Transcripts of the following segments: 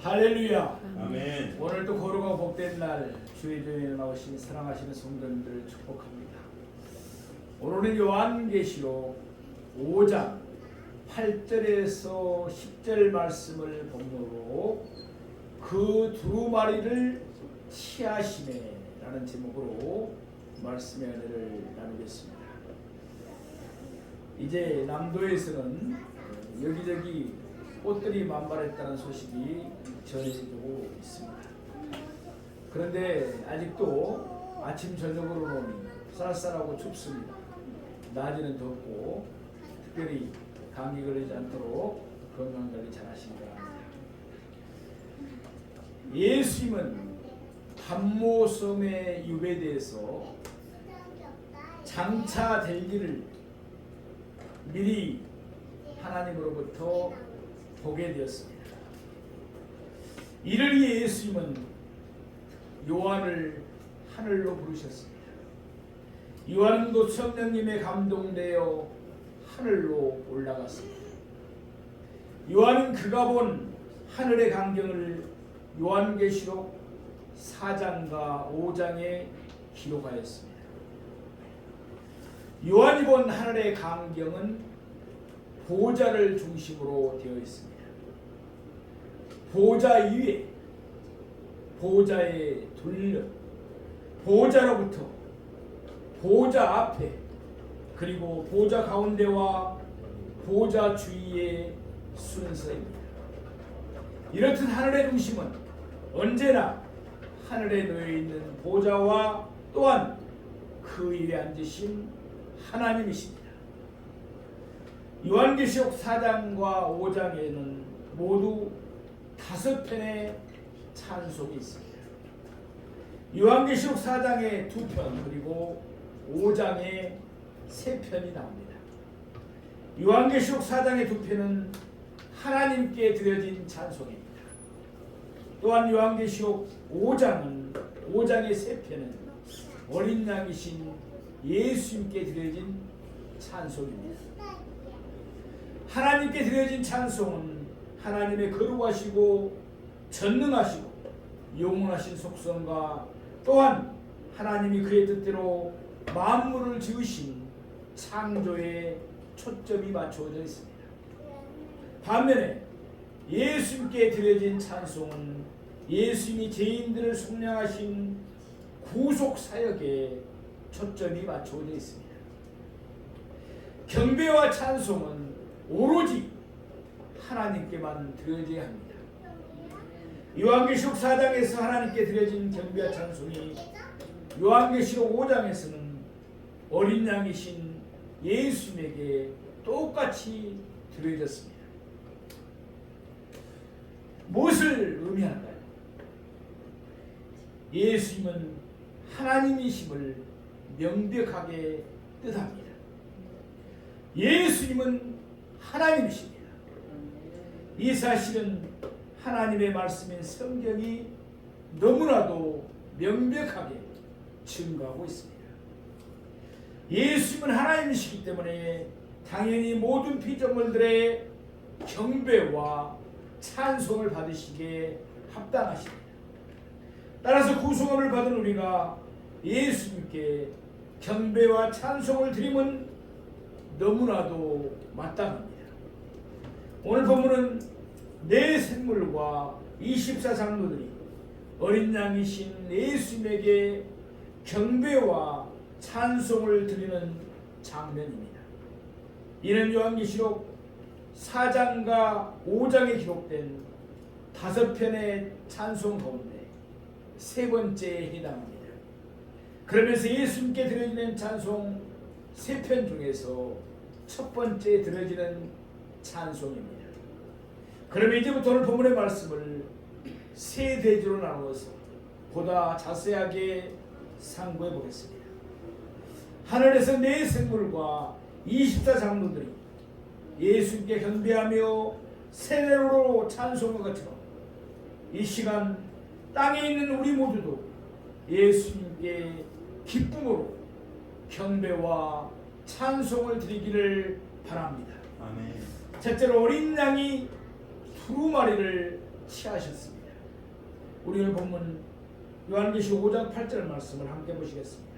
할렐루야. 아멘. 오늘도 거룩하고 복된 날 주의 전에 나오신 사랑하시는 성도님들을 축복합니다. 오늘은 요한계시록 5장 8절에서 10절 말씀을 본문으로 그 두루마리를 취하시네 라는 제목으로 말씀의 은혜를 나누겠습니다. 이제 남도에서는 여기저기 꽃들이 만발했다는 소식이 전해지고 있습니다. 그런데 아직도 아침 저녁으로는 쌀쌀하고 춥습니다. 낮에는 덥고 특별히 감기 걸리지 않도록 건강관리 잘 하시기 바랍니다. 예수님은 반모섬의 유배대에서 장차 될 일을 미리 하나님으로부터 보게 되었습니다. 이를 위해 예수님은 요한을 하늘로 부르셨습니다. 요한도 성령님에 감동되어 하늘로 올라갔습니다. 요한은 그가 본 하늘의 광경을 요한계시록 4장과 5장에 기록하였습니다. 요한이 본 하늘의 광경은 보좌를 중심으로 되어 있습니다. 보좌 위에, 보좌에 둘러, 보좌로부터, 보좌 앞에, 그리고 보좌 가운데와 보좌 주위의 순서입니다. 이렇듯 하늘의 중심은 언제나 하늘에 놓여있는 보좌와 또한 그 위에 앉으신 하나님이십니다. 요한계시록 4장과 5장에는 모두 5편의 찬송이 있습니다. 요한계시록 4장에 2편 그리고 5장에 3편이 나옵니다. 요한계시록 4장의 2편은 하나님께 드려진 찬송입니다. 또한 요한계시록 5장의 3편은 어린 양이신 예수님께 드려진 찬송입니다. 하나님께 드려진 찬송은 하나님의 거룩하시고 전능하시고 영원하신 속성과 또한 하나님이 그의 뜻대로 만물을 지으신 창조에 초점이 맞춰져 있습니다. 반면에 예수님께 드려진 찬송은 예수님이 죄인들을 속량하신 구속 사역에 초점이 맞춰져 있습니다. 경배와 찬송은 오로지 하나님께만 드려져야 합니다. 요한계시록 4장에서 하나님께 드려진 경배와 찬송이 요한계시록 5장에서는 어린 양이신 예수님에게 똑같이 드려졌습니다. 무엇을 의미하는가요? 예수님은 하나님이심을 명백하게 뜻합니다. 예수님은 하나님이십니다. 이 사실은 하나님의 말씀인 성경이 너무나도 명백하게 증거하고 있습니다. 예수님은 하나님이시기 때문에 당연히 모든 피조물들의 경배와 찬송을 받으시기에 합당하십니다. 따라서 구속을 받은 우리가 예수님께 경배와 찬송을 드리면 너무나도 마땅합니다. 오늘 본문은 네 생물과 24장로들이 어린 양이신 예수님에게 경배와 찬송을 드리는 장면입니다. 이는 요한계시록 4장과 5장에 기록된 5편의 찬송 가운데 3번째에 해당합니다. 그러면서 예수님께 드려지는 찬송 3편 중에서 첫 번째 드려지는 찬송입니다. 그러면 이제부터 오늘 본문의 말씀을 3대지로 나누어서 보다 자세하게 상고해 보겠습니다. 하늘에서 4 생물과 24장로들이 예수님께 경배하며 세례로 찬송한 것처럼 이 시간 땅에 있는 우리 모두도 예수님께 기쁨으로 경배와 찬송을 드리기를 바랍니다. 아멘. 첫째로 어린 양이 두루마리를 취하셨습니다. 우리 오늘 본문 요한계시록 5장 8절 말씀을 함께 보시겠습니다.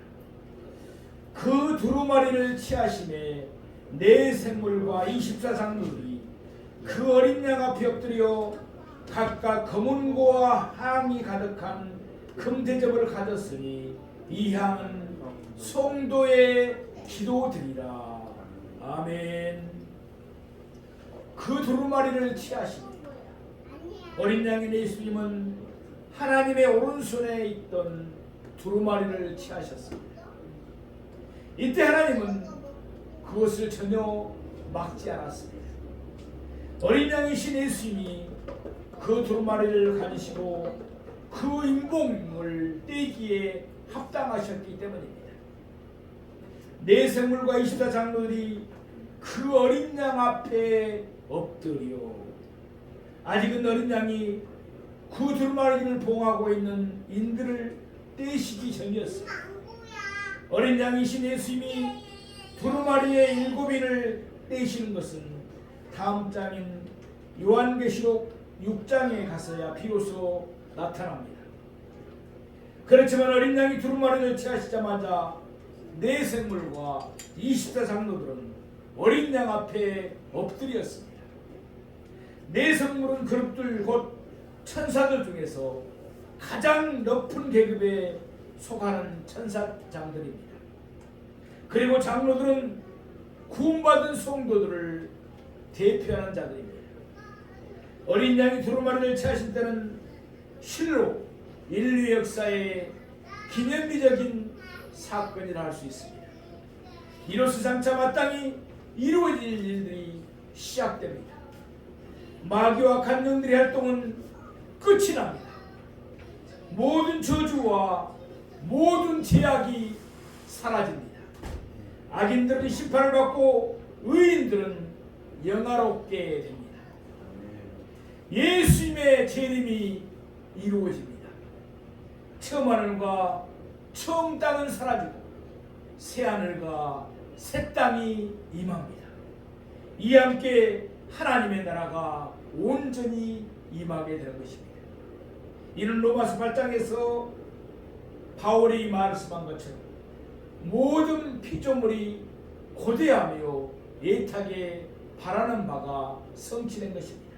그 두루마리를 취하심에 네 생물과 24장로들이 그 어린 양 앞에 엎드려 각각 검은고와 향이 가득한 금대접을 가졌으니 이 향은 성도의 기도드리라. 아멘. 그 두루마리를 취하시니 어린 양인 예수님은 하나님의 오른손에 있던 두루마리를 취하셨습니다. 이때 하나님은 그것을 전혀 막지 않았습니다. 어린 양이신 예수님이 그 두루마리를 가지시고 그 인봉을 떼기에 합당하셨기 때문입니다. 네 생물과 24장로들이 그 어린 양 앞에 엎드려 아직은 어린 양이 그 두루마리를 봉하고 있는 인들을 떼시기 전이었습니다. 어린 양이신 예수님이 두루마리의 7인을 떼시는 것은 다음 장인 요한계시록 6장에 가서야 비로소 나타납니다. 그렇지만 어린 양이 두루마리를 취하시자마자 네 생물과 24장로들은 어린 양 앞에 엎드렸습니다. 네 생물은 그룹들 곧 천사들 중에서 가장 높은 계급에 속하는 천사장들입니다. 그리고 장로들은 구원받은 성도들을 대표하는 자들입니다. 어린 양이 두루마리를 취하신 때는 실로 인류 역사의 기념비적인 사건이라 할 수 있습니다. 이로써 장차 마땅히 이루어질 일들이 시작됩니다. 마귀와 간령들의 활동은 끝이 납니다. 모든 저주와 모든 제약이 사라집니다. 악인들은 심판을 받고 의인들은 영화롭게 됩니다. 예수님의 재림이 이루어집니다. 처음 하늘과 처음 땅은 사라지고 새 하늘과 새 땅이 임합니다. 이와 함께 하나님의 나라가 온전히 임하게 되는 것입니다. 이는 로마서 8장에서 바울이 말씀한 것처럼 모든 피조물이 고대하며 애타게 바라는 바가 성취된 것입니다.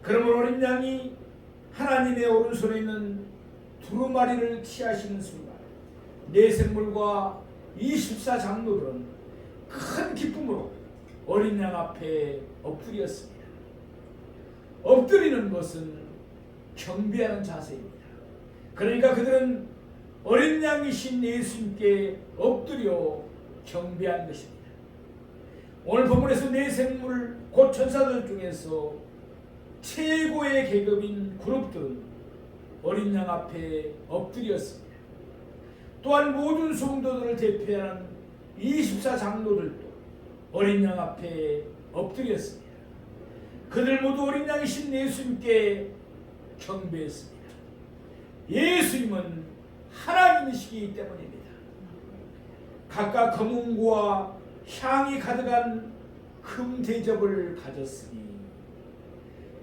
그러므로 어린 양이 하나님의 오른손에 있는 두루마리를 취하시는 순간 네 생물과 24장로들은 큰 기쁨으로 어린 양 앞에 엎드렸습니다. 엎드리는 것은 경배하는 자세입니다. 그러니까 그들은 어린 양이신 예수님께 엎드려 경배한 것입니다. 오늘 본문에서 네 생물 곧 천사들 중에서 최고의 계급인 그룹들은 어린 양 앞에 엎드렸습니다. 또한 모든 성도들을 대표하는 24장로들도 어린 양 앞에 엎드렸습니다. 그들 모두 어린 양이신 예수님께 경배했습니다. 예수님은 하나님이시기 때문입니다. 각각 검은고와 향이 가득한 금 대접을 가졌으니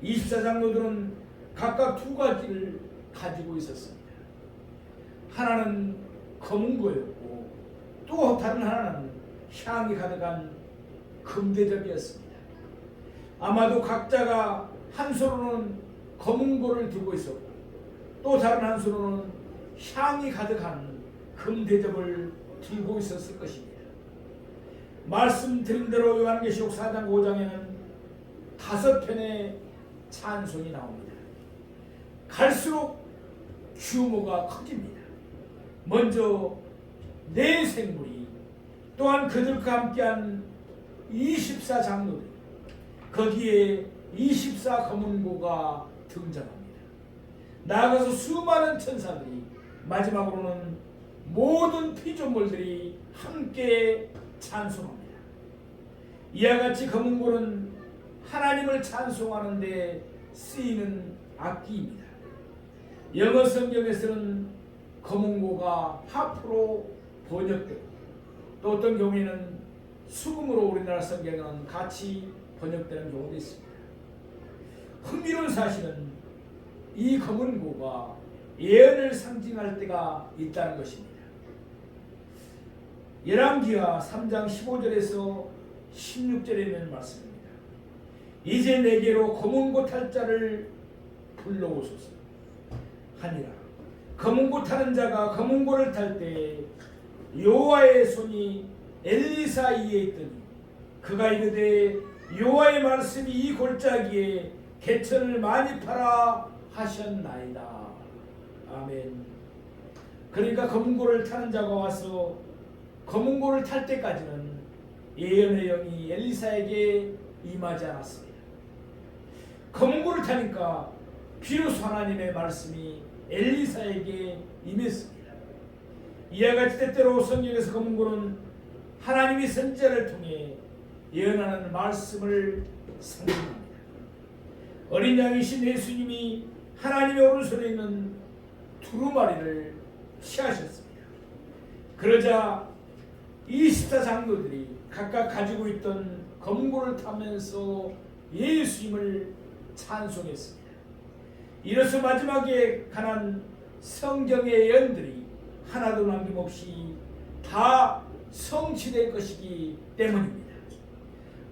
24장로들은 각각 두 가지를 가지고 있었습니다. 하나는 검은고였고 또 다른 하나는 향이 가득한 금대접이었습니다. 아마도 각자가 한 손으로는 검은고를 들고 있었고 또 다른 한 손으로는 향이 가득한 금대접을 들고 있었을 것입니다. 말씀드린 대로 요한계시록 4장 5장에는 5편의 찬송이 나옵니다. 갈수록 규모가 커집니다. 먼저 네 생물이 또한 그들과 함께한 24장로들 거기에 24 검은고가 등장합니다. 나아가서 수많은 천사들이 마지막으로는 모든 피조물들이 함께 찬송합니다. 이와 같이 검은고는 하나님을 찬송하는 데 쓰이는 악기입니다. 영어 성경에서는 검은고가 하프로 번역되고 또 어떤 경우에는 수금으로 우리나라 성경은 같이 번역되는 경우도 있습니다. 흥미로운 사실은 이 검은고가 예언을 상징할 때가 있다는 것입니다. 열왕기하 3장 15절에서 16절에 있는 말씀입니다. 이제 내게로 검은고 탈 자를 불러오소서 하니라. 검은고 타는 자가 검은고를 탈 때 여호와의 손이 엘리사 이에 있더니 그가 이르되 여호와의 말씀이 이 골짜기에 개천을 많이 팔아 하셨나이다. 아멘. 그러니까 검은고를 타는 자가 와서 검은고를 탈 때까지는 예언의 영이 엘리사에게 임하지 않았습니다. 검은고를 타니까 비로소 하나님의 말씀이 엘리사에게 임했습니다. 이와 같이 때때로 성경에서 검은고는 하나님이 선지자를 통해 예언하는 말씀을 상징합니다. 어린 양이신 예수님이 하나님의 오른손에 있는 두루마리를 취하셨습니다. 그러자 24장로들이 각각 가지고 있던 검은고를 타면서 예수님을 찬송했습니다. 이로써 마지막에 관한 성경의 예언들이 하나도 남김없이 다 성취될 것이기 때문입니다.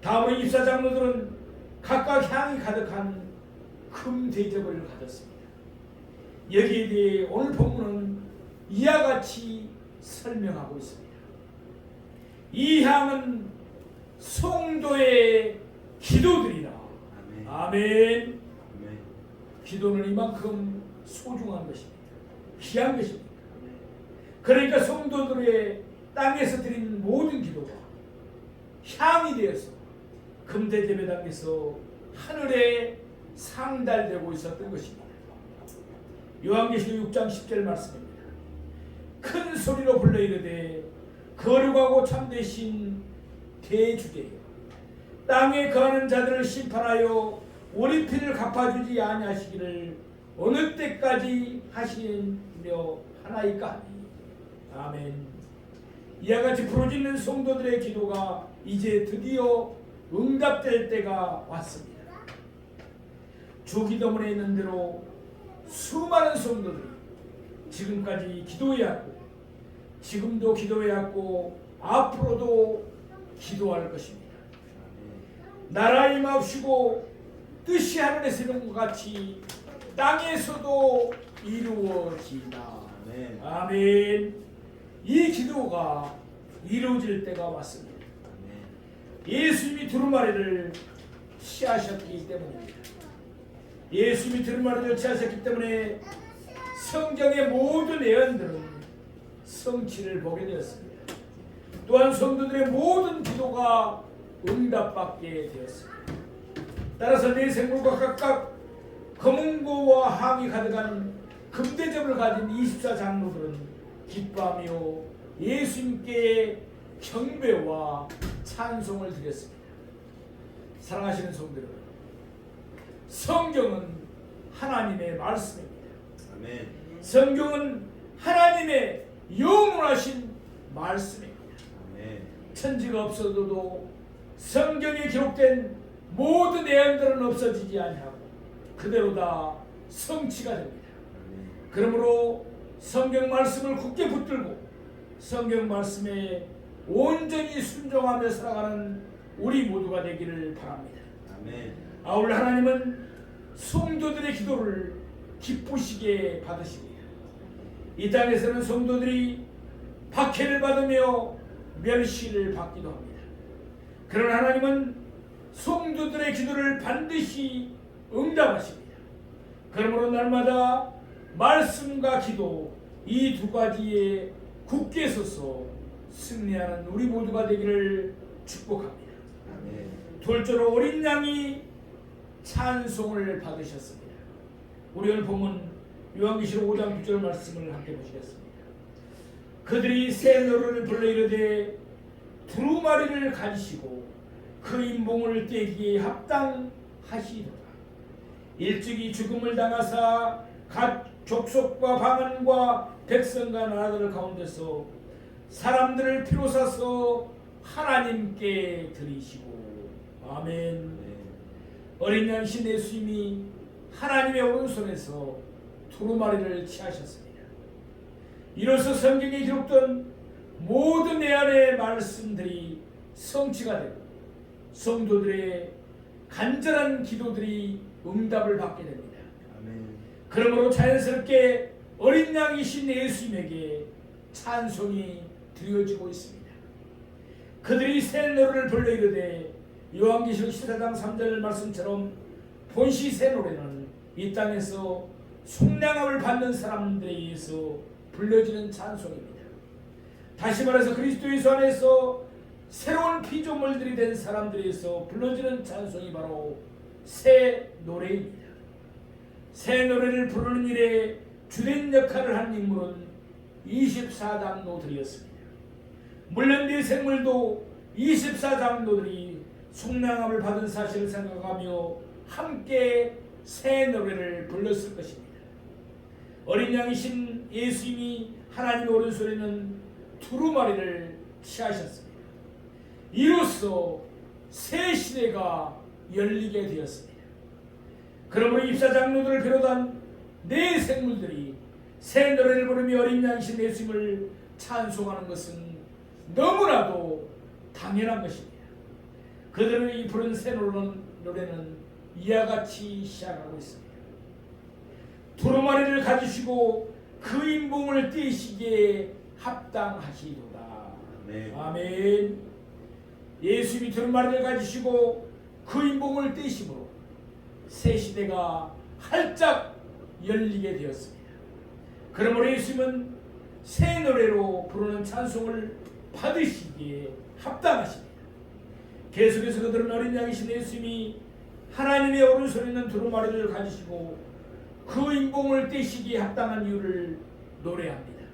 다음으로 24장로들은 각각 향이 가득한 금 대접을 가졌습니다. 여기에 대해 오늘 본문은 이와 같이 설명하고 있습니다. 이 향은 성도의 기도들이라. 아멘. 아멘. 기도는 이만큼 소중한 것입니다. 귀한 것입니다. 그러니까 성도들의 땅에서 드린 모든 기도가 향이 되어서 금대접에 담겨서 하늘에 상달되고 있었던 것입니다. 요한계시록 6장 10절 말씀입니다. 큰 소리로 불러 이르되 거룩하고 참되신 대주제여 땅에 거하는 자들을 심판하여 우리 피를 갚아주지 아니하시기를 어느 때까지 하시려 하나이까 하니. 아멘. 이와 같이 부르짖는 성도들의 기도가 이제 드디어 응답될 때가 왔습니다. 주기도문에 있는 대로 수많은 성도들이 지금까지 기도해왔고 지금도 기도해왔고 앞으로도 기도할 것입니다. 나라 임하옵시고 뜻이 하늘에서 이룬 것 같이 땅에서도 이루어지다. 아멘. 아멘. 이 기도가 이루어질 때가 왔습니다. 아멘. 예수님이 두루마리를 취하셨기 때문입니다. 예수님이 두루마리를 취하셨기 때문에 성경의 모든 예언들은 성취를 보게 되었습니다. 또한 성도들의 모든 기도가 응답받게 되었습니다. 따라서 내 생물과 각각 검은고와 향이 가득한 금대접을 가진 24장로들은 기뻐하며 예수님께 경배와 찬송을 드렸습니다. 사랑하시는 성도 여러분, 성경은 하나님의 말씀입니다. 아멘. 성경은 하나님의 영원하신 말씀입니다. 아멘. 천지가 없어도 성경에 기록된 모든 예언들은 없어지지 아니하고 그대로 다 성취가 됩니다. 그러므로 성경 말씀을 굳게 붙들고 성경 말씀에 온전히 순종하며 살아가는 우리 모두가 되기를 바랍니다. 아멘. 아울러 하나님은 성도들의 기도를 기쁘시게 받으십니다. 이 땅에서는 성도들이 박해를 받으며 멸시를 받기도 합니다. 그러나 하나님은 성도들의 기도를 반드시 응답하십니다. 그러므로 날마다 말씀과 기도 이 두 가지에 굳게 서서 승리하는 우리 모두가 되기를 축복합니다. 아멘. 둘째로 어린 양이 찬송을 받으셨습니다. 우리 오늘 본문 요한계시록 5장 9절 말씀을 함께 보시겠습니다. 그들이 새 노래를 불러 이르되 두루마리를 가지시고 그 인봉을 떼기에 합당하시리라. 일찍이 죽음을 당하사 각 족속과 방언과 백성과 나라들 가운데서 사람들을 피로 사서 하나님께 드리시고. 아멘. 어린 양신 예수님이 하나님의 오른손에서 두루마리를 취하셨습니다. 이로써 성경에 기록된 모든 내 안의 말씀들이 성취가 되고 성도들의 간절한 기도들이 응답을 받게 됩니다. 아멘. 그러므로 자연스럽게 어린 양이신 예수님에게 찬송이 드려지고 있습니다. 그들이 새 노래를 불러 이르되 요한계시록 14장 3절 말씀처럼 본시 새 노래는 이 땅에서 속량함을 받는 사람들에 의해서 불려지는 찬송입니다. 다시 말해서 그리스도 예수 안에서 새로운 피조물들이 된 사람들에서 불러지는 찬송이 바로 새 노래입니다. 새 노래를 부르는 일에 주된 역할을 한 인물은 24장로들이었습니다. 물론 네 생물도 24장로들이 속량함을 받은 사실을 생각하며 함께 새 노래를 불렀을 것입니다. 어린 양이신 예수님이 하나님의 오른손에는 두루마리를 취하셨습니다. 이로써 새 시대가 열리게 되었습니다. 그러므로 입사장로들을 비롯한 네 생물들이 새 노래를 부르며 어린 양이신 예수님을 찬송하는 것은 너무나도 당연한 것입니다. 그들이 부른 새 노래는 이와 같이 시작하고 있습니다. 두루마리를 가지시고 그 인봉을 떼시기에 합당하시도다. 아멘. 아멘. 예수님이 두루마리를 가지시고 그 인봉을 떼심으로 새 시대가 활짝 열리게 되었습니다. 그러므로 예수님은 새 노래로 부르는 찬송을 받으시기에 합당하십니다. 계속해서 그들은 어린 양이신 예수님이 하나님의 오른손에 있는 두루마리를 가지시고 그 인봉을 떼시기에 합당한 이유를 노래합니다.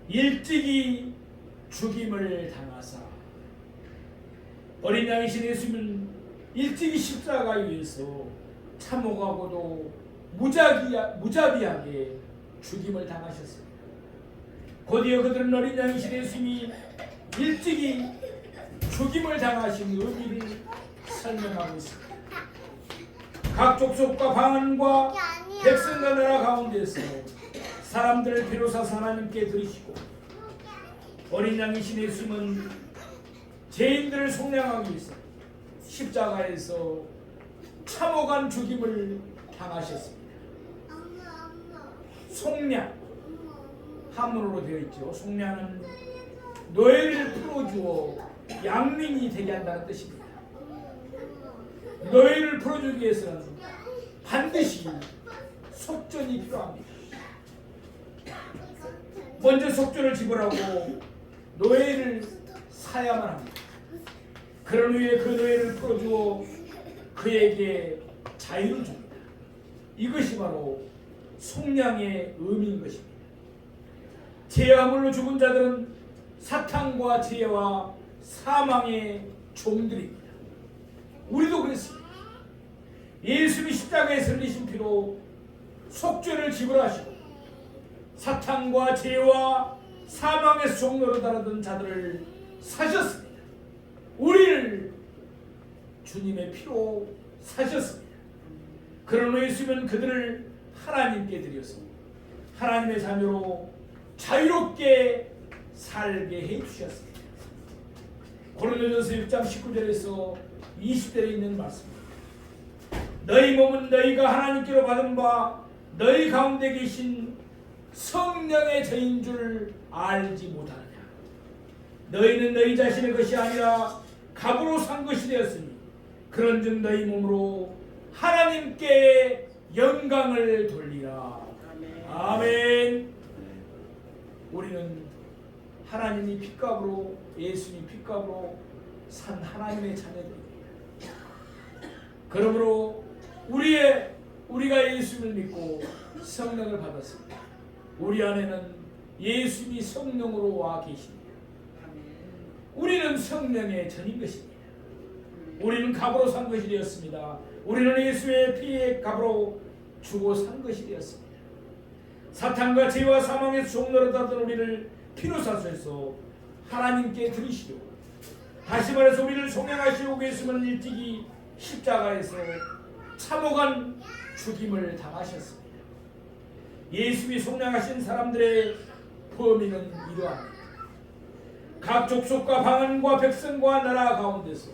일찍이 죽임을 당하사. 어린 양이신 예수님은 일찍이 십자가에 의해서 참혹하고도 무자비하게 죽임을 당하셨습니다. 곧이어 그들은 어린 양이신 예수님이 일찍이 죽임을 당하신 의미를 설명하고 있습니다. 각 족속과 방언과 백성과 나라 가운데서 사람들을 비로소 하나님께 드리시고 어린 양이신 예수님은 죄인들을 속량하기 위해서 십자가에서 참혹한 죽임을 당하셨습니다. 속량, 한문으로 되어 있죠. 속량은 노예를 풀어주어 양민이 되게 한다는 뜻입니다. 노예를 풀어주기 위해서는 반드시 속전이 필요합니다. 먼저 속전을 지불하고 노예를 사야만 합니다. 그런 후에 그 노예를 풀어주어 그에게 자유를 줍니다. 이것이 바로 속량의 의미인 것입니다. 죄와 물로 죽은 자들은 사탄과 죄와 사망의 종들입니다. 우리도 그랬습니다. 예수님이 십자가에 흘리신 피로 속죄를 지불하시고 사탄과 죄와 사망에서 종로로 달아든 자들을 사셨습니다. 우리를 주님의 피로 사셨습니다. 그러므로 예수님은 그들을 하나님께 드려서 하나님의 자녀로 자유롭게 살게 해주셨습니다. 고린도전서 6장 19절에서 20절에 있는 말씀입니다. 너희 몸은 너희가 하나님께로 받은 바 너희 가운데 계신 성령의 저인 줄 알지 못하느냐. 너희는 너희 자신의 것이 아니라 값으로 산 것이 되었으니 그런즉 너희 몸으로 하나님께 영광을 돌리라. 아멘. 우리는 하나님이 핏값으로 예수님 핏값으로 산 하나님의 자녀들입니다. 그러므로 우리가 예수님을 믿고 성령을 받았습니다. 우리 안에는 예수님이 성령으로 와 계십니다. 우리는 성령의 전인 것입니다. 우리는 값으로 산 것이 되었습니다. 우리는 예수의 피의 값으로 주고 산 것이 되었습니다. 사탄과 죄와 사망에서 종노릇하던 우리를 피로 사수해서 하나님께 드리시려 다시 말해서 우리를 속량하시고 계시면 일찍이 십자가에서 참혹한 죽임을 당하셨습니다. 예수님이 속량하신 사람들의 범위는 이러합니다. 각 족속과 방언과 백성과 나라 가운데서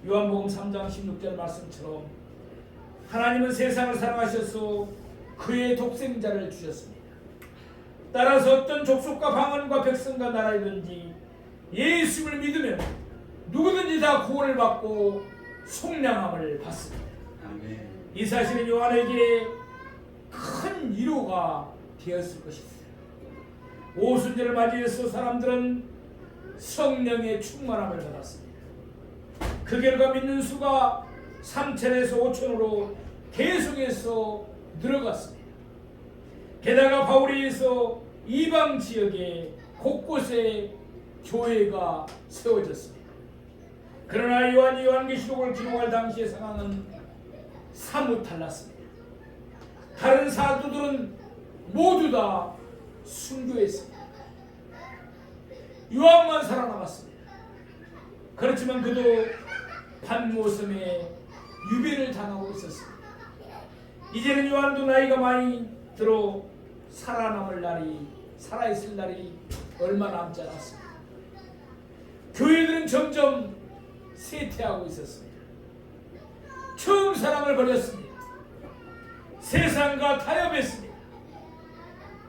요한복음 3장 16절 말씀처럼 하나님은 세상을 사랑하셔서 그의 독생자를 주셨습니다. 따라서 어떤 족속과 방언과 백성과 나라이든지 예수를 믿으면 누구든지 다 구원을 받고 속량함을 받습니다. 아멘. 이 사실은 요한에게 큰 위로가 되었을 것입니다. 오순절을 맞이해서 사람들은 성령의 충만함을 받았습니다. 그 결과 믿는 수가 3천에서 5천으로 계속해서 늘어갔습니다. 게다가 바울에 의해서 이방 지역에 곳곳에 교회가 세워졌습니다. 그러나 요한이 요한계시록을 기록할 당시의 상황은 사뭇 달랐습니다. 다른 사도들은 모두 다 순교했습니다. 요한만 살아남았습니다. 그렇지만 그도 반모섬에 유배를 당하고 있었습니다. 이제는 요한도 나이가 많이 들어 살아있을 날이 얼마 남지 않았습니다. 교회들은 점점 쇠퇴하고 있었습니다. 처음 사랑을 버렸습니다. 세상과 타협했습니다.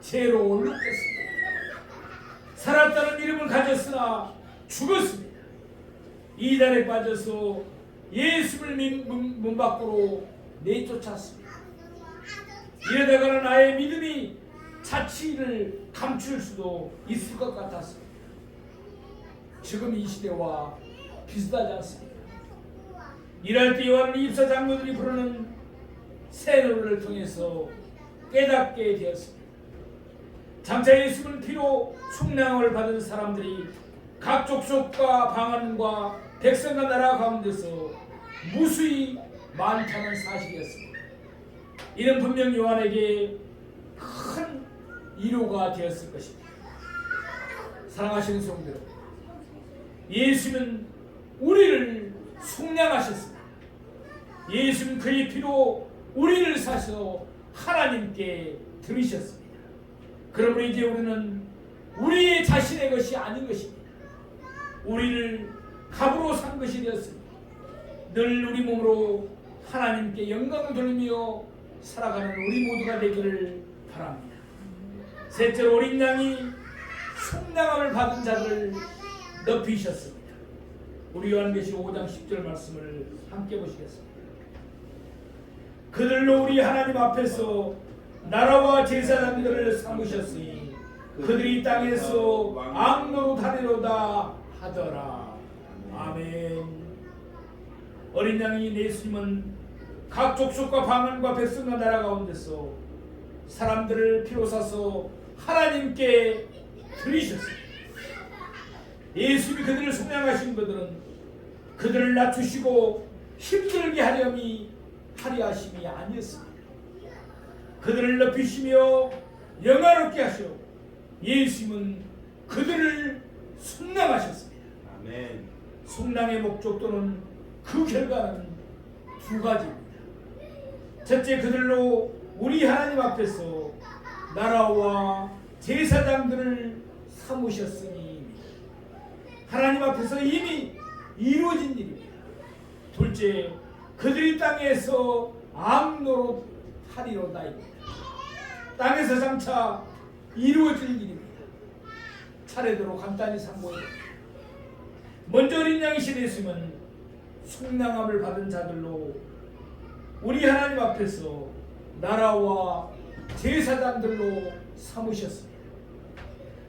죄로 올랐습니다. 살았다는 이름을 가졌으나 죽었습니다. 이단에 빠져서 예수를 문 밖으로 내쫓았습니다. 이러다가는 나의 믿음이 자취를 감출 수도 있을 것 같았습니다. 지금 이 시대와 비슷하지 않습니까? 이럴 때 요한은 입사 장로들이 부르는 새 노래를 통해서 깨닫게 되었습니다. 장차 예수를 피로 속량을 받은 사람들이 각 족속과 방언과 백성과 나라 가운데서 무수히 많다는 사실이었습니다. 이는 분명 요한에게 큰 위로가 되었을 것입니다. 사랑하시는 성도 여러분, 예수는 우리를 속량하셨습니다. 예수는 그의 피로 우리를 사셔 하나님께 드리셨습니다. 그러므로 이제 우리는 우리의 자신의 것이 아닌 것입니다. 우리를 값으로 산 것이 되었습니다. 늘 우리 몸으로 하나님께 영광을 돌리며 살아가는 우리 모두가 되기를 바랍니다. 셋째로 어린 양이 속량함을 받은 자를 높이셨습니다. 우리 요한계시록 5장 10절 말씀을 함께 보시겠습니다. 그들로 우리 하나님 앞에서 나라와 제사장들을 삼으셨으니 그들이 땅에서 악노릇하리로다 하더라. 아멘. 어린 양인 예수님은 각 족속과 방언과 백성과 나라 가운데서 사람들을 피로 사서 하나님께 드리셨습니다. 예수님이 그들을 속량하신 것들은 그들을 낮추시고 힘들게 하려 하심이 아니었습니다. 그들을 높이시며 영화롭게 하시어 예수님은 그들을 속량하셨습니다. 아멘. 속량의 목적도는 그 결과는 두 가지입니다. 첫째, 그들로 우리 하나님 앞에서 나라와 제사장들을 삼으셨으니 하나님 앞에서 이미 이루어진 일입니다. 둘째, 그들이 땅에서 악노릇하리로다입니다. 땅에서 장차 이루어질 일입니다. 차례대로 간단히 상고해봅니다. 먼저 어린 양이신 예수님은 속량함을 받은 자들로 우리 하나님 앞에서 나라와 제사장들로 삼으셨습니다.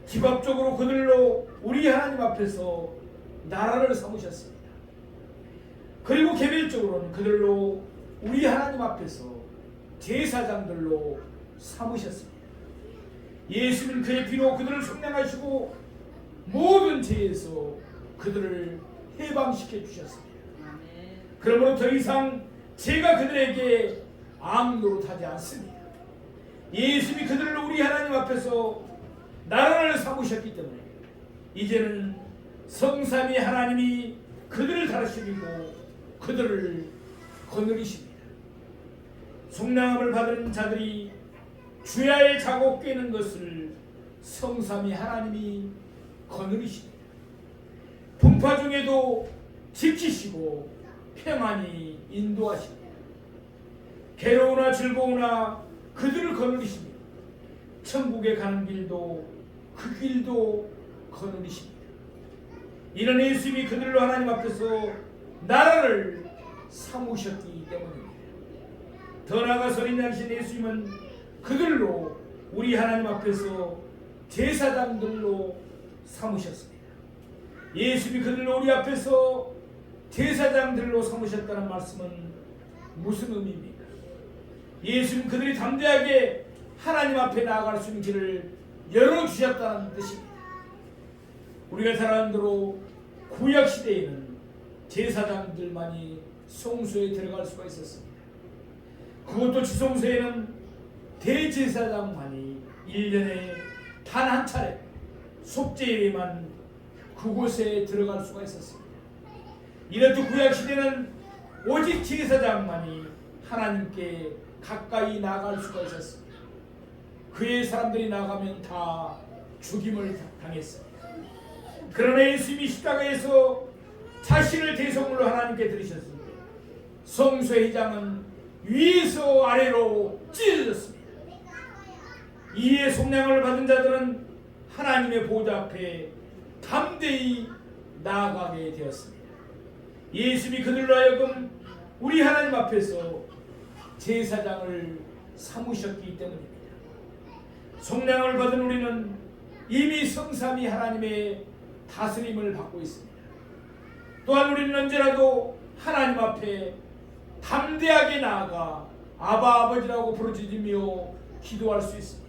기법적으로 그들로 우리 하나님 앞에서 나라를 삼으셨습니다. 그리고 개별적으로는 그들로 우리 하나님 앞에서 제사장들로 삼으셨습니다. 예수는 그의 피로 그들을 속량하시고 모든 죄에서 그들을 해방시켜 주셨습니다. 그러므로 더 이상 죄가 그들에게 악노릇하지 않습니다. 예수님이 그들로 우리 하나님 앞에서 나라를 삼으셨기 때문에 이제는 성삼위 하나님이 그들을 다스리고 그들을 거느리십니다. 속량함을 받은 자들이 주야의 자고 깨는 것을 성삼위 하나님이 거느리십니다. 풍파 중에도 지키시고 평안히 인도하십니다. 괴로우나 즐거우나 그들을 거느리십니다. 천국에 가는 길도 그 길도 거느리십니다. 이런 예수님이 그들로 하나님 앞에서 나라를 삼으셨기 때문입니다. 더 나아가서 어린 양신 예수님은 그들로 우리 하나님 앞에서 제사장들로 삼으셨습니다. 예수님이 그들로 우리 앞에서 제사장들로 삼으셨다는 말씀은 무슨 의미입니까? 예수님 그들이 담대하게 하나님 앞에 나아갈 수 있는 길을 열어주셨다는 뜻입니다. 우리가 잘 아는 대로 구약시대에는 제사장들만이 성소에 들어갈 수가 있었습니다. 그것도 지성소에는 대제사장만이 1년에 단 한 차례 속죄일에만 그곳에 들어갈 수가 있었습니다. 이렇듯 구약시대는 오직 제사장만이 하나님께 가까이 나아갈 수가 있었습니다. 그의 사람들이 나가면 다 죽임을 당했습니다. 그러나 예수님이 십자가에서 자신을 대성물로 하나님께 드리셨습니다. 성소의 휘장은 위에서 아래로 찢어졌습니다. 이에 속량을 받은 자들은 하나님의 보좌 앞에 담대히 나아가게 되었습니다. 예수님이 그들로 하여금 우리 하나님 앞에서 제사장을 삼으셨기 때문입니다. 속량을 받은 우리는 이미 성삼위 하나님의 다스림을 받고 있습니다. 또한 우리는 언제라도 하나님 앞에 담대하게 나아가 아바 아버지라고 부르짖으며 기도할 수 있습니다.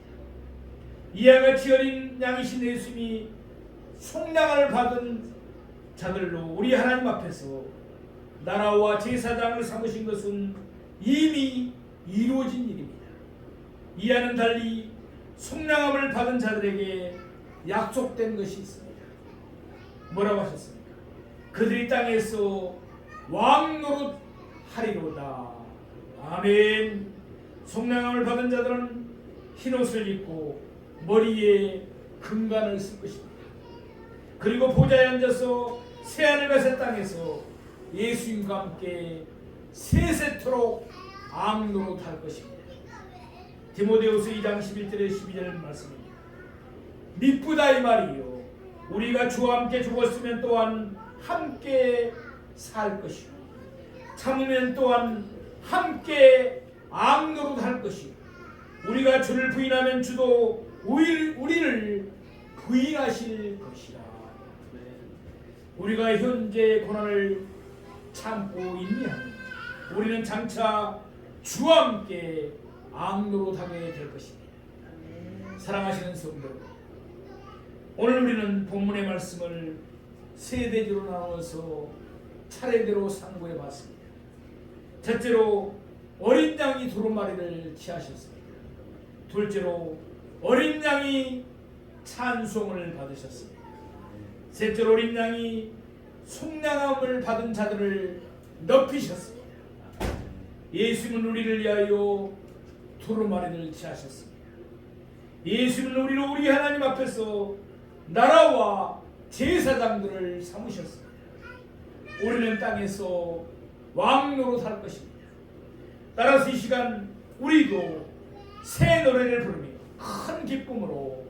이와 같이 어린 양이신 예수님이 속량을 받은 자들로 우리 하나님 앞에서 나라와 제사장을 삼으신 것은 이미 이루어진 일입니다. 이와는 달리 속량함을 받은 자들에게 약속된 것이 있습니다. 뭐라고 하셨습니까? 그들이 땅에서 왕노릇 하리로다. 아멘. 속량함을 받은 자들은 흰옷을 입고 머리에 금관을 쓸 것입니다. 그리고 보좌에 앉아서 새하늘과 새 땅에서 예수님과 함께 세세토록 왕노릇할 것입니다. 디모데후서 2장 11절에 12절 말씀입니다. 미쁘다 이 말이요 우리가 주와 함께 죽었으면 또한 함께 살 것이요 참으면 또한 함께 왕노릇할 것이요 우리가 주를 부인하면 주도 우리를 부인하실 것이라. 우리가 현재 고난을 참고 인내하면 우리는 장차 주와 함께 왕노릇하게 될 것입니다. 사랑하시는 성도 여러분, 오늘 우리는 본문의 말씀을 세 대지로 나눠서 차례대로 상고해 봤습니다. 첫째로 어린 양이 두루마리를 취하셨습니다. 둘째로 어린 양이 찬송을 받으셨습니다. 셋째로 어린 양이 속량함을 받은 자들을 높이셨습니다. 예수님은 우리를 위하여 두루마리를 취하셨습니다. 예수님은 우리로 우리 하나님 앞에서 나라와 제사장들을 삼으셨습니다. 우리는 땅에서 왕노릇 할 것입니다. 따라서 이 시간 우리도 새 노래를 부르며 큰 기쁨으로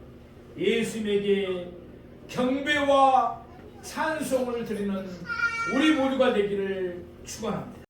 예수님에게 경배와 찬송을 드리는 우리 모두가 되기를 축원합니다.